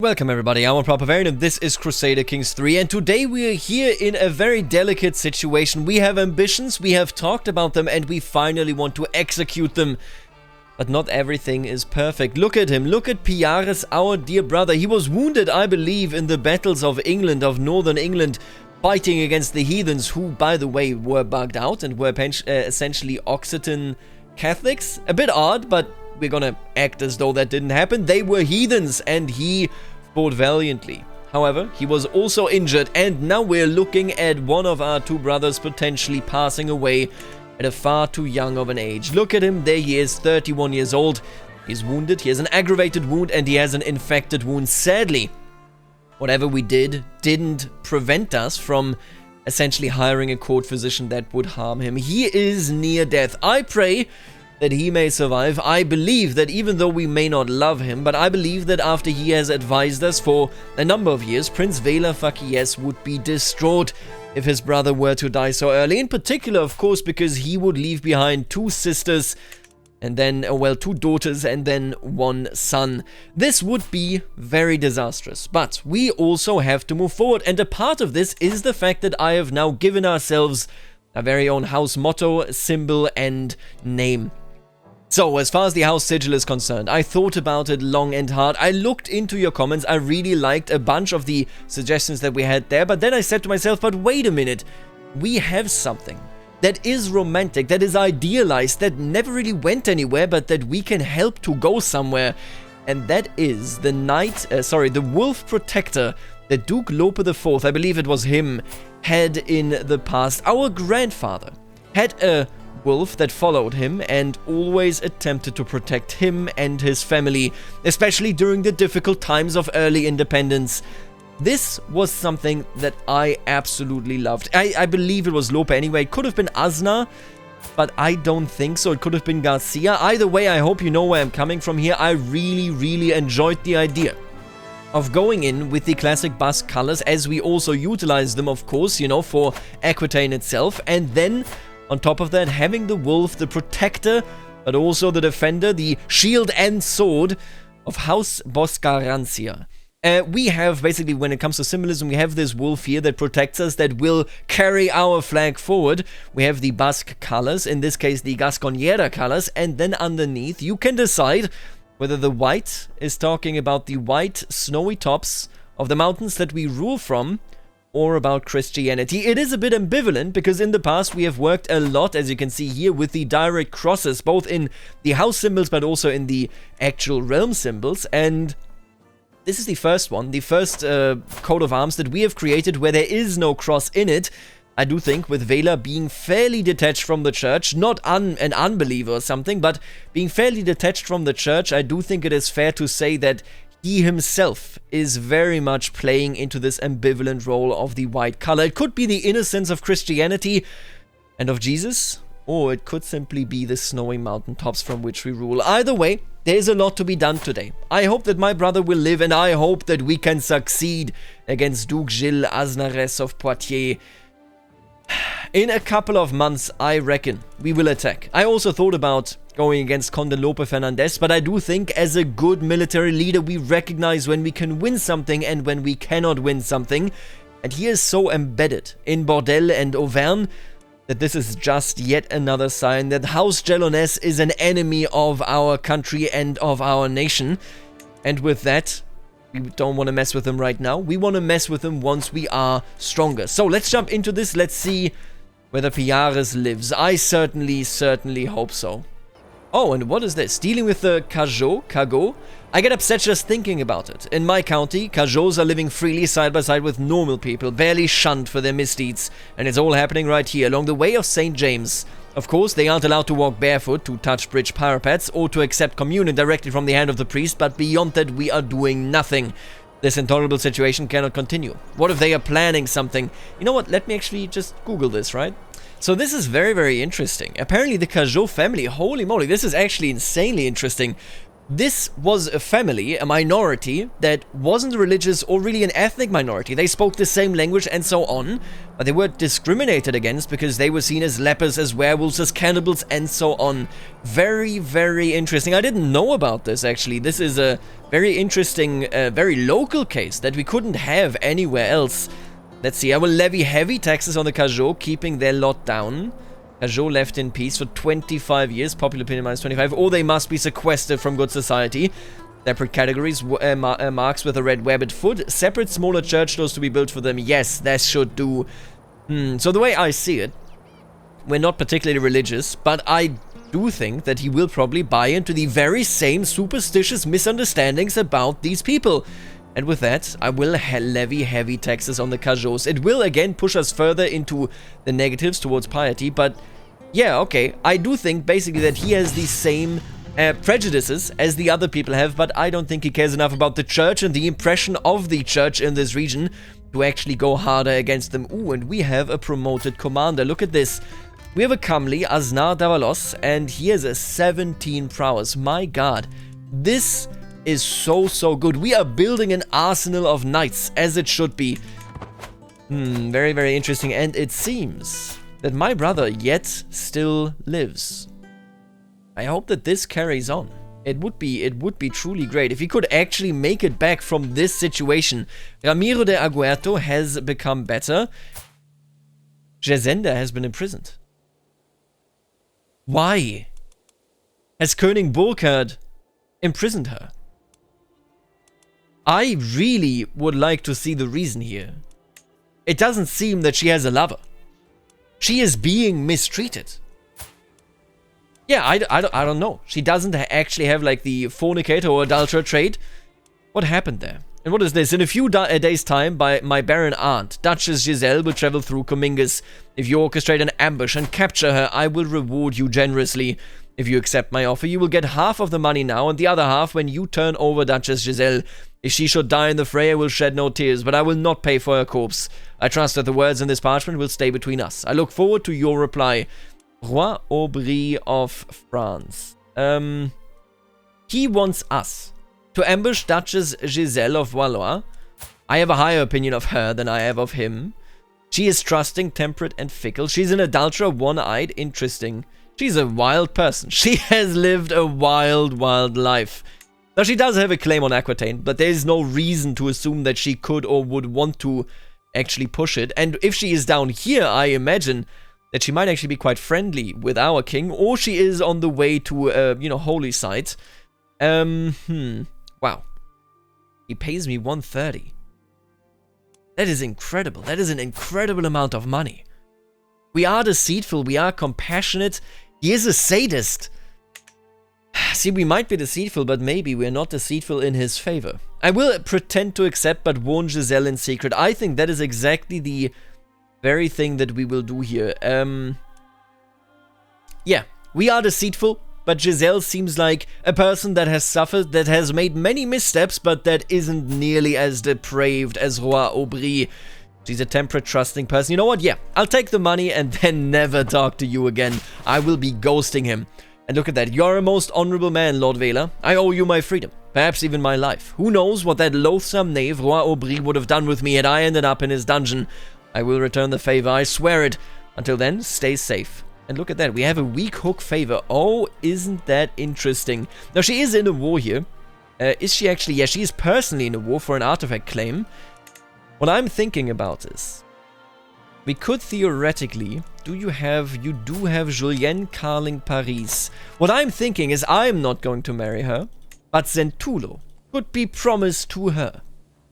Welcome everybody, I'm Bavarian and this is Crusader Kings 3, and today we are here in a very delicate situation. We have ambitions, we have talked about them, and we finally want to execute them. But not everything is perfect. Look at him, look at Piaris, our dear brother. He was wounded, I believe, in the battles of England, of northern England, fighting against the heathens, who, by the way, were bugged out and were essentially Occitan Catholics. A bit odd, but we're gonna act as though that didn't happen. They were heathens, and he fought valiantly. However, he was also injured, and now we're looking at one of our two brothers potentially passing away at a far too young of an age. Look at him, there he is, 31 years old. He's wounded, he has an aggravated wound, and he has an infected wound. Sadly, whatever we did didn't prevent us from essentially hiring a court physician that would harm him. He is near death. I pray that he may survive. I believe that even though we may not love him, but I believe that after he has advised us for a number of years, Prince Vela Fakiyes would be distraught if his brother were to die so early. In particular, of course, because he would leave behind two sisters, and then, well, two daughters, and then one son. This would be very disastrous, but we also have to move forward, and a part of this is the fact that I have now given ourselves our very own house motto, symbol, and name. So, as far as the house sigil is concerned, I thought about it long and hard. I looked into your comments. I really liked a bunch of the suggestions that we had there, but then I said to myself, but wait a minute, we have something that is romantic, that is idealized, that never really went anywhere, but that we can help to go somewhere, and that is the the wolf protector that Duke Lope IV, I believe it was him, had in the past. Our grandfather had a wolf that followed him and always attempted to protect him and his family, especially during the difficult times of early independence. This was something that I absolutely loved. I believe it was Lope anyway. It could have been Aznar, but I don't think so. It could have been Garcia. Either way, I hope you know where I'm coming from here. I really enjoyed the idea of going in with the classic Basque colors, as we also utilize them, of course, you know, for Aquitaine itself, and then on top of that, having the wolf, the protector, but also the defender, the shield and sword of House Boscarancia. We have, basically, when it comes to symbolism, we have this wolf here that protects us, that will carry our flag forward. We have the Basque colors, in this case the Gasconniera colors, and then underneath you can decide whether the white is talking about the white snowy tops of the mountains that we rule from, or about Christianity. It is a bit ambivalent, because in the past we have worked a lot, as you can see here, with the direct crosses, both in the house symbols but also in the actual realm symbols, and this is the first one, the first coat of arms that we have created where there is no cross in it. I do think with Vela being fairly detached from the church, not an unbeliever or something, but being fairly detached from the church, I do think it is fair to say that he himself is very much playing into this ambivalent role of the white color. It could be the innocence of Christianity and of Jesus, or it could simply be the snowy mountaintops from which we rule. Either way, there's a lot to be done today. I hope that my brother will live, and I hope that we can succeed against Duke Gilles Aznares of Poitiers. In a couple of months, I reckon, we will attack. I also thought about going against Conde Lope Fernandez, but I do think as a good military leader, we recognize when we can win something and when we cannot win something. And he is so embedded in Bordel and Auvergne that this is just yet another sign that House Gelonès is an enemy of our country and of our nation. And with that, we don't want to mess with them right now. We want to mess with them once we are stronger. So let's jump into this. Let's see whether Piaris lives. I certainly hope so. Oh, and what is this? Dealing with the Cagot? I get upset just thinking about it. In my county, Cagots are living freely side by side with normal people, barely shunned for their misdeeds. And it's all happening right here, along the way of St. James. Of course, they aren't allowed to walk barefoot, to touch bridge parapets, or to accept communion directly from the hand of the priest, but beyond that, we are doing nothing. This intolerable situation cannot continue. What if they are planning something? You know what, let me actually just Google this, right? So this is very interesting. Apparently the Cagot family, holy moly, this is actually insanely interesting. This was a family, a minority, that wasn't religious or really an ethnic minority. They spoke the same language and so on, but they were discriminated against because they were seen as lepers, as werewolves, as cannibals, and so on. Very, very interesting. I didn't know about this, actually. This is a very interesting, very local case that we couldn't have anywhere else. Let's see, I will levy heavy taxes on the Cajot, keeping their lot down. Cajot left in peace for 25 years, popular opinion minus 25, or they must be sequestered from good society. Separate categories, marks with a red webbed foot, separate smaller church doors to be built for them. Yes, that should do. So the way I see it, we're not particularly religious, but I do think that he will probably buy into the very same superstitious misunderstandings about these people. And with that, I will levy heavy taxes on the Cajots. It will again push us further into the negatives towards piety, but yeah, okay. I do think basically that he has the same prejudices as the other people have, but I don't think he cares enough about the church and the impression of the church in this region to actually go harder against them. Ooh, and we have a promoted commander. Look at this. We have a comely, Aznar Davalos, and he has a 17 prowess. My god. This is so good. We are building an arsenal of knights, as it should be. Very, very interesting. And it seems that my brother yet still lives. I hope that this carries on. It would be truly great if he could actually make it back from this situation. Ramiro de Aguerto has become better. Giselle has been imprisoned. Why has König Burkhard imprisoned her? I really would like to see the reason here. It doesn't seem that she has a lover. She is being mistreated. Yeah, I don't know. She doesn't actually have like the fornicator or adulterer trait. What happened there? And what is this? In a few days' time, by my barren aunt, Duchess Giselle will travel through Cominges. If you orchestrate an ambush and capture her, I will reward you generously. If you accept my offer, you will get half of the money now and the other half when you turn over Duchess Giselle. If she should die in the fray, I will shed no tears, but I will not pay for her corpse. I trust that the words in this parchment will stay between us. I look forward to your reply. Roi Aubry of France. He wants us to ambush Duchess Giselle of Valois. I have a higher opinion of her than I have of him. She is trusting, temperate, and fickle. She's an adulterer, one-eyed, interesting. She's a wild person. She has lived a wild life. Now, she does have a claim on Aquitaine, but there is no reason to assume that she could or would want to actually push it. And if she is down here, I imagine that she might actually be quite friendly with our king, or she is on the way to, holy site. Wow. He pays me 130. That is incredible. That is an incredible amount of money. We are deceitful. We are compassionate. He is a sadist. See, we might be deceitful, but maybe we're not deceitful in his favor. I will pretend to accept, but warn Giselle in secret. I think that is exactly the very thing that we will do here. Yeah, we are deceitful, but Giselle seems like a person that has suffered, that has made many missteps, but that isn't nearly as depraved as Roi Aubry. She's a temperate, trusting person. You know what? Yeah, I'll take the money and then never talk to you again. I will be ghosting him. And look at that. You're a most honorable man, Lord Vela. I owe you my freedom. Perhaps even my life. Who knows what that loathsome knave, Roi Aubry, would have done with me had I ended up in his dungeon. I will return the favor, I swear it. Until then, stay safe. And look at that. We have a weak hook favor. Oh, isn't that interesting? Now, she is in a war here. Is she actually? Yeah, she is personally in a war for an artifact claim. What I'm thinking about is, we could theoretically, you do have Julienne Carling Paris. What I'm thinking is I'm not going to marry her, but Zentulo could be promised to her.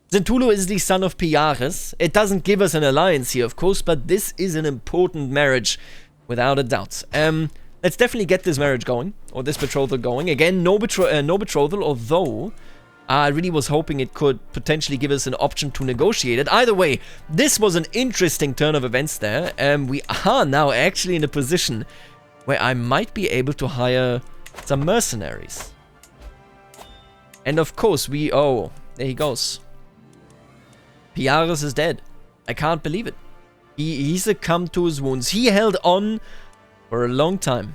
Zentulo is the son of Piares. It doesn't give us an alliance here, of course, but this is an important marriage, without a doubt. Let's definitely get this marriage going, or this betrothal going. Again, no betrothal, although I really was hoping it could potentially give us an option to negotiate it. Either way, this was an interesting turn of events there. We are now actually in a position where I might be able to hire some mercenaries. And of course, oh, there he goes. Piares is dead. I can't believe it. He succumbed to his wounds. He held on for a long time.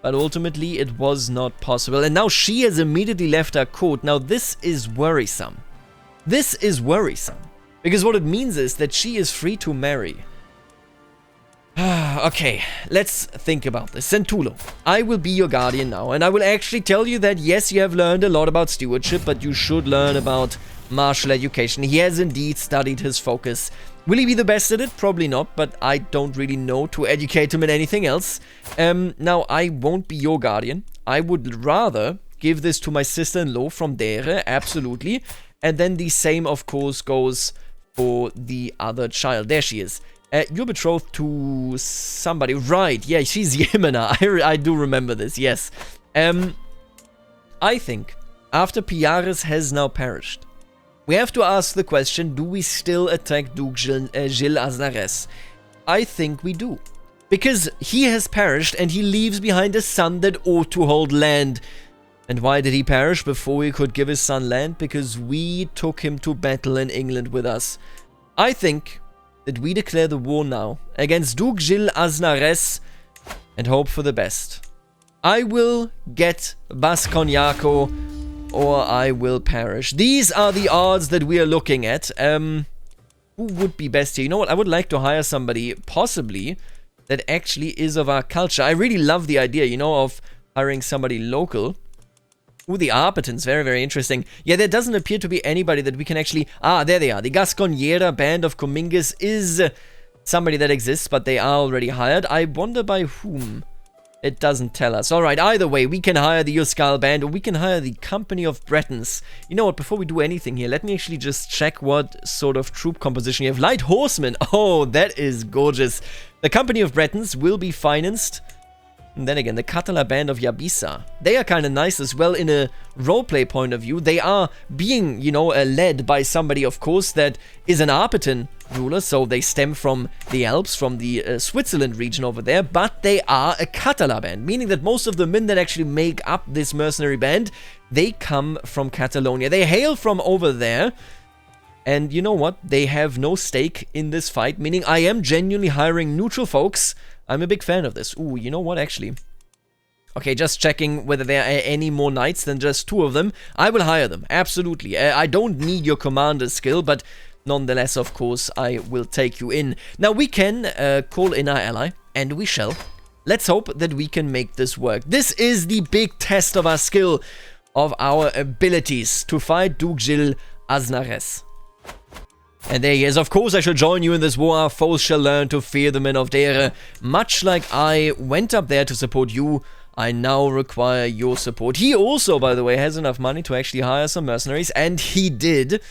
but ultimately it was not possible. And now she has immediately left her court. Now this is worrisome. This is worrisome. Because what it means is that she is free to marry. Okay, let's think about this. Zentulo, I will be your guardian now, and I will actually tell you that yes, you have learned a lot about stewardship, but you should learn about martial education. He has indeed studied his focus. Will he be the best at it? Probably not, but I don't really know to educate him in anything else. Now, I won't be your guardian. I would rather give this to my sister-in-law from Dere, absolutely. And then the same, of course, goes for the other child. There she is. You're betrothed to somebody. Right, yeah, she's Yemena. I do remember this, yes. I think, after Piaris has now perished, we have to ask the question, do we still attack Duke Gilles Aznares? I think we do. Because he has perished and he leaves behind a son that ought to hold land. And why did he perish before he could give his son land? Because we took him to battle in England with us. I think that we declare the war now against Duke Gilles Aznares and hope for the best. I will get Basconiaco or I will perish. These are the odds that we are looking at. Who would be best here? You know what? I would like to hire somebody, possibly, that actually is of our culture. I really love the idea, you know, of hiring somebody local. Ooh, the Arpitans, very, very interesting. Yeah, there doesn't appear to be anybody that we can actually... Ah, there they are. The Gasconiera band of Cominges is somebody that exists, but they are already hired. I wonder by whom. It doesn't tell us. Alright, either way, we can hire the Euskal band, or we can hire the Company of Bretons. You know what, before we do anything here, let me actually just check what sort of troop composition you have. Light Horsemen! Oh, that is gorgeous. The Company of Bretons will be financed. And then again, the Katala band of Yabisa. They are kind of nice as well in a roleplay point of view. They are being, you know, led by somebody, of course, that is an Arpitan ruler. So they stem from the Alps, from the Switzerland region over there. But they are a Katala band, meaning that most of the men that actually make up this mercenary band, they come from Catalonia. They hail from over there. And you know what? They have no stake in this fight, meaning I am genuinely hiring neutral folks. I'm a big fan of this. Ooh, you know what, actually? Okay, just checking whether there are any more knights than just 2 of them. I will hire them, absolutely. I don't need your commander's skill, but nonetheless, of course, I will take you in. Now, we can call in our ally, and we shall. Let's hope that we can make this work. This is the big test of our skill, of our abilities to fight Duke Gilles Aznares. And there he is. Of course I shall join you in this war. Our foes shall learn to fear the men of Dere. Much like I went up there to support you, I now require your support. He also, by the way, has enough money to actually hire some mercenaries, and he did.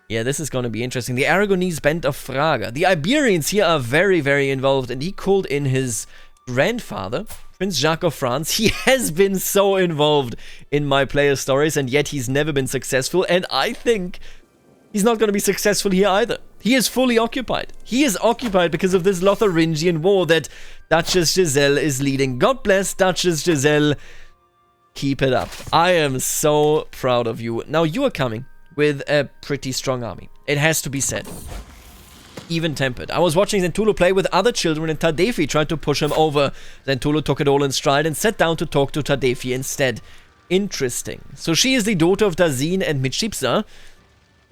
Yeah, this is going to be interesting. The Aragonese band of Fraga. The Iberians here are very, very involved, and he called in his grandfather, Prince Jacques of France. He has been so involved in my player stories, and yet he's never been successful, and I think he's not going to be successful here either. He is fully occupied. He is occupied because of this Lotharingian war that Duchess Giselle is leading. God bless Duchess Giselle. Keep it up. I am so proud of you. Now, you are coming with a pretty strong army. It has to be said. Even-tempered. I was watching Zentulo play with other children, and Tadefi tried to push him over. Zentulo took it all in stride and sat down to talk to Tadefi instead. Interesting. So she is the daughter of Dazin and Michipsa.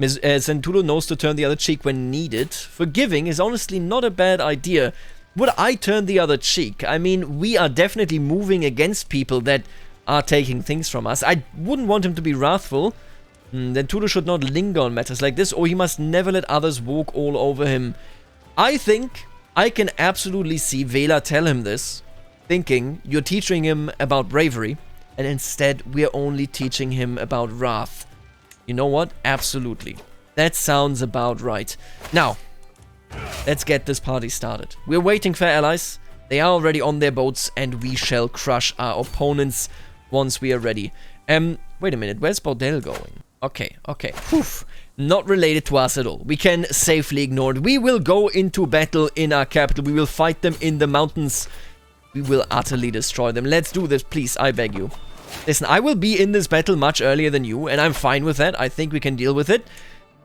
Zentulo knows to turn the other cheek when needed. Forgiving is honestly not a bad idea. Would I turn the other cheek? I mean, we are definitely moving against people that are taking things from us. I wouldn't want him to be wrathful. Zentulo should not linger on matters like this, or he must never let others walk all over him. I think I can absolutely see Vela tell him this, thinking you're teaching him about bravery, and instead we're only teaching him about wrath. You know what? Absolutely. That sounds about right. Now, let's get this party started. We're waiting for allies. They are already on their boats, and we shall crush our opponents once we are ready. Wait a minute. Where's Bordel going? Okay. Poof. Not related to us at all. We can safely ignore it. We will go into battle in our capital. We will fight them in the mountains. We will utterly destroy them. Let's do this, please. I beg you. Listen, I will be in this battle much earlier than you, and I'm fine with that. I think we can deal with it.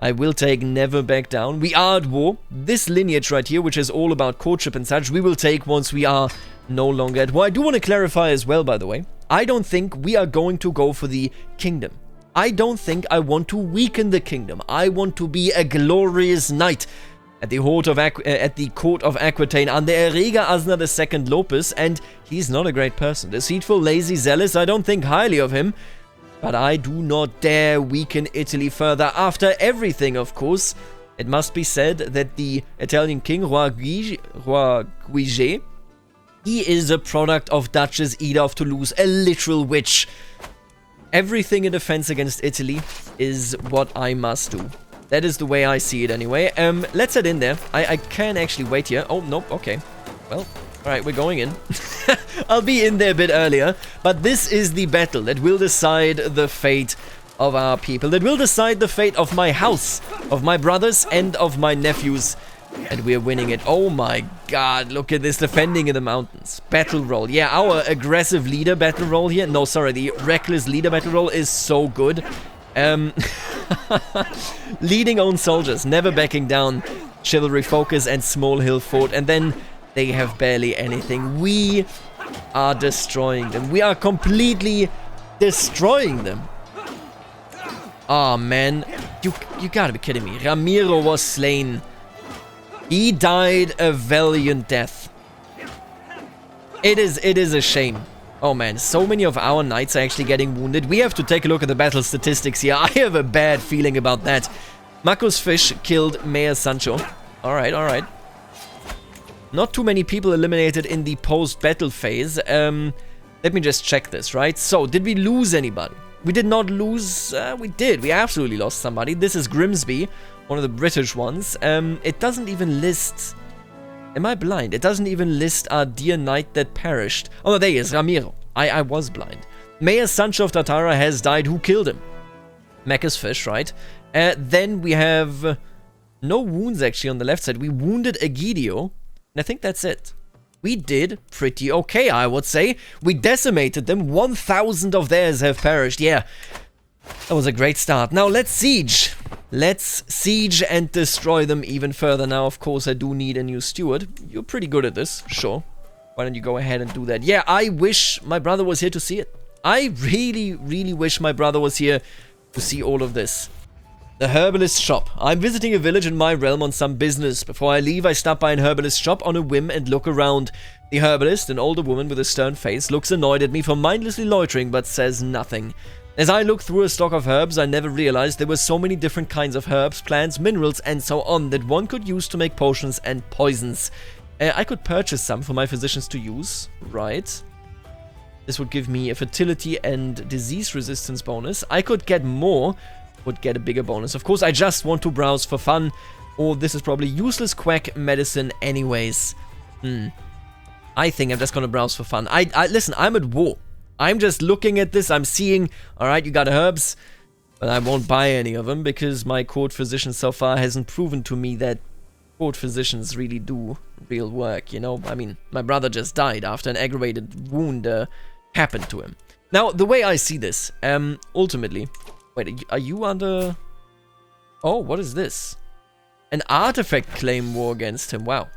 I will take never back down. We are at war. This lineage right here, which is all about courtship and such, we will take once we are no longer at war. I do want to clarify as well, by the way. I don't think we are going to go for the kingdom. I don't think I want to weaken the kingdom. I want to be a glorious knight at the court of Aquitaine under Errega Asna II Lopez, and he's not a great person. Deceitful, lazy, zealous, I don't think highly of him. But I do not dare weaken Italy further. After everything, of course, it must be said that the Italian king, Roi Guige, he is a product of Duchess Ida of Toulouse, a literal witch. Everything in defense against Italy is what I must do. That is the way I see it anyway. Let's head in there. I can actually wait here. Oh, nope, okay. Well, alright, we're going in. I'll be in there a bit earlier, but this is the battle that will decide the fate of our people, that will decide the fate of my house, of my brothers, and of my nephews, and we're winning it. Oh my god, look at this defending in the mountains. Battle roll. Yeah, our aggressive leader battle roll here, no, sorry, the reckless leader battle roll is so good. Leading own soldiers, never backing down, chivalry focus, and small hill fort, and then they have barely anything. We are destroying them. We are completely destroying them. Oh man, you gotta be kidding me. Ramiro was slain. He died a valiant death. It is a shame. Oh man, so many of our knights are actually getting wounded. We have to take a look at the battle statistics here. I have a bad feeling about that. Marcos Fish killed Mayor Sancho. Alright, alright. Not too many people eliminated in the post-battle phase. Let me just check this, right? So, did we lose anybody? We did not lose... we did. We absolutely lost somebody. This is Grimsby, one of the British ones. It doesn't even list... Am I blind? It doesn't even list our dear knight that perished. Oh, no, there he is, Ramiro. I was blind. Mayor Sancho of Tartara has died. Who killed him? Macca's Fish, right? Then we have no wounds, actually, on the left side. We wounded Egidio. And I think that's it. We did pretty okay, I would say. We decimated them. 1,000 of theirs have perished. Yeah, that was a great start. Now, let's siege. Let's siege and destroy them even further. Now, of course, I do need a new steward. You're pretty good at this, sure. Why don't you go ahead and do that? Yeah, I wish my brother was here to see it. I really, really wish my brother was here to see all of this. The Herbalist Shop. I'm visiting a village in my realm on some business. Before I leave, I stop by an Herbalist Shop on a whim and look around. The herbalist, an older woman with a stern face, looks annoyed at me for mindlessly loitering but says nothing. As I look through a stock of herbs, I never realized there were so many different kinds of herbs, plants, minerals, and so on that one could use to make potions and poisons. I could purchase some for my physicians to use, right? This would give me a fertility and disease resistance bonus. I could get more, would get a bigger bonus. Of course, I just want to browse for fun, or this is probably useless quack medicine anyways. I think I'm just gonna browse for fun. Listen, I'm at war. I'm just looking at this, I'm seeing, alright, you got herbs, but I won't buy any of them because my court physician so far hasn't proven to me that court physicians really do real work, you know? I mean, my brother just died after an aggravated wound happened to him. Now, the way I see this, ultimately... Wait, are you under... Oh, what is this? An artifact claim war against him, wow.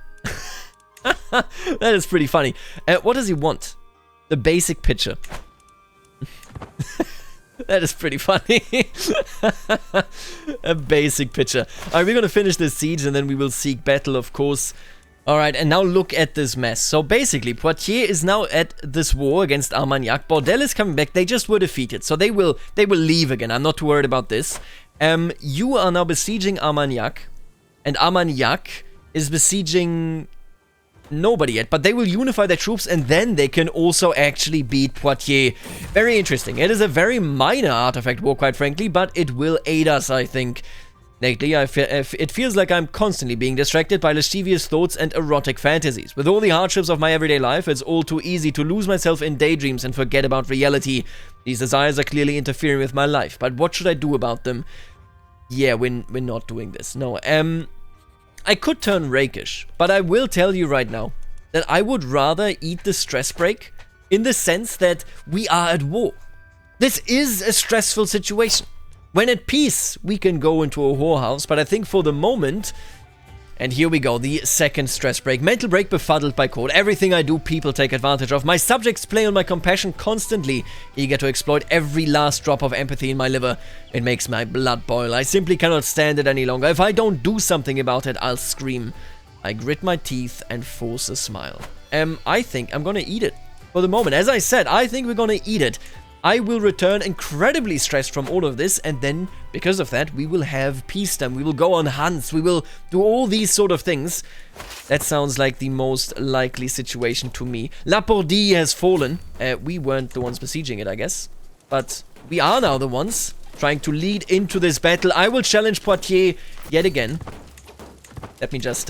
That is pretty funny. What does he want? The basic picture. That is pretty funny. A basic picture. Alright, we're gonna finish this siege and then we will seek battle, of course. Alright, and now look at this mess. So basically, Poitiers is now at this war against Armagnac. Bordel is coming back. They just were defeated, so they will leave again. I'm not too worried about this. You are now besieging Armagnac, and Armagnac is besieging nobody yet, but they will unify their troops and then they can also actually beat Poitiers. Very interesting. It is a very minor artifact war, quite frankly, but it will aid us, I think. Lately, it feels like I'm constantly being distracted by lascivious thoughts and erotic fantasies. With all the hardships of my everyday life, it's all too easy to lose myself in daydreams and forget about reality. These desires are clearly interfering with my life, but what should I do about them? Yeah, we're not doing this. No, I could turn rakish, but I will tell you right now that I would rather eat the stress break in the sense that we are at war. This is a stressful situation. When at peace, we can go into a whorehouse, but I think for the moment... And here we go, the second stress break. Mental break befuddled by cold. Everything I do, people take advantage of. My subjects play on my compassion constantly, eager to exploit every last drop of empathy in my liver. It makes my blood boil. I simply cannot stand it any longer. If I don't do something about it, I'll scream. I grit my teeth and force a smile. I think I'm gonna eat it for the moment. As I said, I think we're gonna eat it. I will return incredibly stressed from all of this, and then, because of that, we will have peacetime. We will go on hunts. We will do all these sort of things. That sounds like the most likely situation to me. La Pordie has fallen. We weren't the ones besieging it, I guess. But we are now the ones trying to lead into this battle. I will challenge Poitiers yet again. Let me just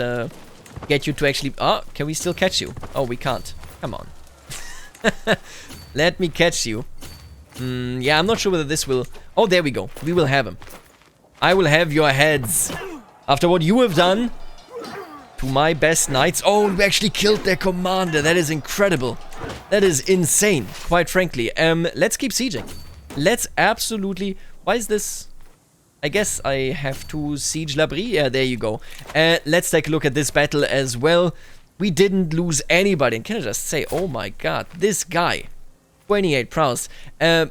get you to actually... Oh, can we still catch you? Oh, we can't. Come on. Let me catch you. Yeah, I'm not sure whether this will... Oh, there we go. We will have him. I will have your heads. After what you have done to my best knights... Oh, we actually killed their commander. That is incredible. That is insane, quite frankly. Let's keep sieging. Let's absolutely... Why is this... I guess I have to siege La Brie. Yeah, there you go. Let's take a look at this battle as well. We didn't lose anybody. And can I just say, oh my god, this guy... 28 prowess.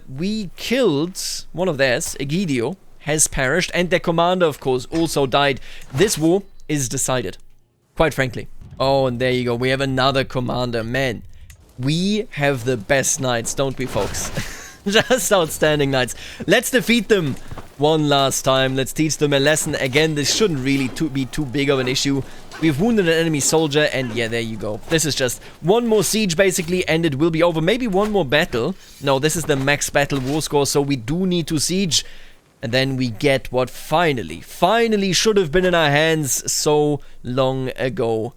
We killed one of theirs, Egidio, has perished, and their commander, of course, also died. This war is decided, quite frankly. Oh, and there you go. We have another commander. Man, we have the best knights, don't we, folks? Just outstanding knights. Let's defeat them one last time. Let's teach them a lesson. Again, this shouldn't really be too big of an issue. We've wounded an enemy soldier, and yeah, there you go. This is just one more siege, basically, and it will be over. Maybe one more battle. No, this is the max battle war score, so we do need to siege. And then we get what finally should have been in our hands so long ago.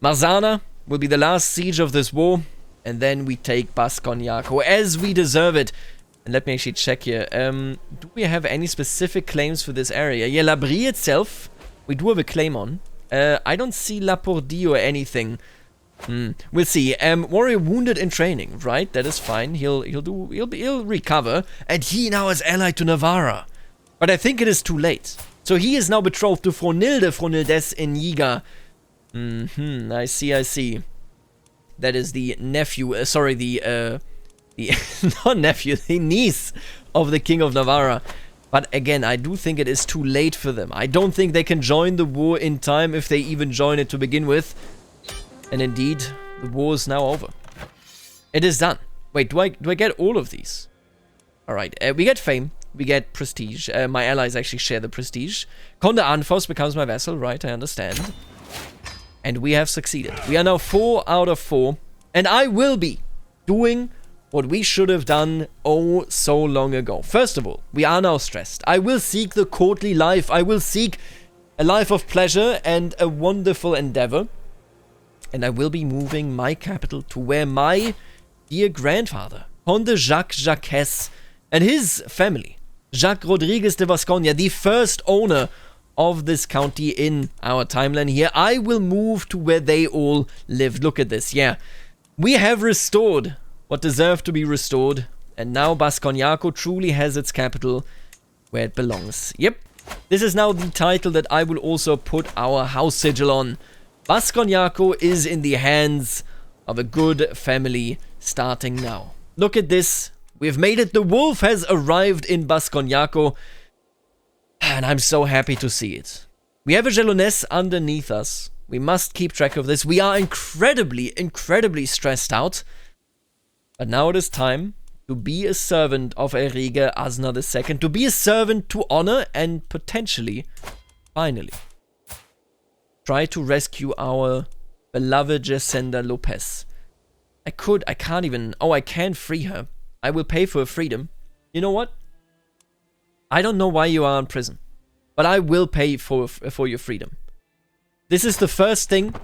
Marzana will be the last siege of this war, and then we take Basconiaco as we deserve it. And let me actually check here. Do we have any specific claims for this area? Yeah, La Brie itself, we do have a claim on. I don't see La Pordie or anything. We'll see. Warrior wounded in training, right? That is fine. He'll recover, and he now is allied to Navarra. But I think it is too late. So he is now betrothed to Fronilde in Yiga. I see. That is the nephew. The not nephew, the niece of the King of Navarra. But again, I do think it is too late for them. I don't think they can join the war in time, if they even join it to begin with. And indeed, the war is now over. It is done. Wait, do I get all of these? Alright, we get fame. We get prestige. My allies actually share the prestige. Conde Anfos becomes my vassal, right? I understand. And we have succeeded. We are now 4 out of 4. And I will be doing what we should have done oh so long ago. First of all, we are now stressed. I will seek the courtly life. I will seek a life of pleasure and a wonderful endeavor. And I will be moving my capital to where my dear grandfather, Conde Jacques Duchess, and his family, Jacques Rodriguez de Vasconia, the first owner of this county in our timeline here, I will move to where they all lived. Look at this, yeah. We have restored what deserved to be restored, and now Basconiaco truly has its capital where it belongs. Yep, this is now the title that I will also put our house sigil on. Basconiaco is in the hands of a good family starting now. Look at this. We've made it. The wolf has arrived in Basconiaco, and I'm so happy to see it. We have a Gelonesse underneath us. We must keep track of this. We are incredibly stressed out. But now it is time to be a servant of Erige Asna II, to be a servant to honor, and potentially, finally, try to rescue our beloved Jacinda Lopez. I can't even, oh, I can free her. I will pay for her freedom. You know what? I don't know why you are in prison, but I will pay for your freedom. This is the first thing,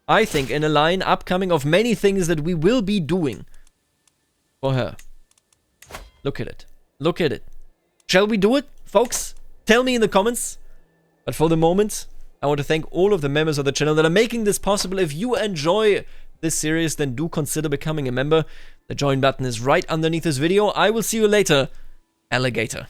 I think, in a line upcoming of many things that we will be doing for her. Look at it. Look at it. Shall we do it, folks? Tell me in the comments. But for the moment, I want to thank all of the members of the channel that are making this possible. If you enjoy this series, then do consider becoming a member. The join button is right underneath this video. I will see you later, alligator.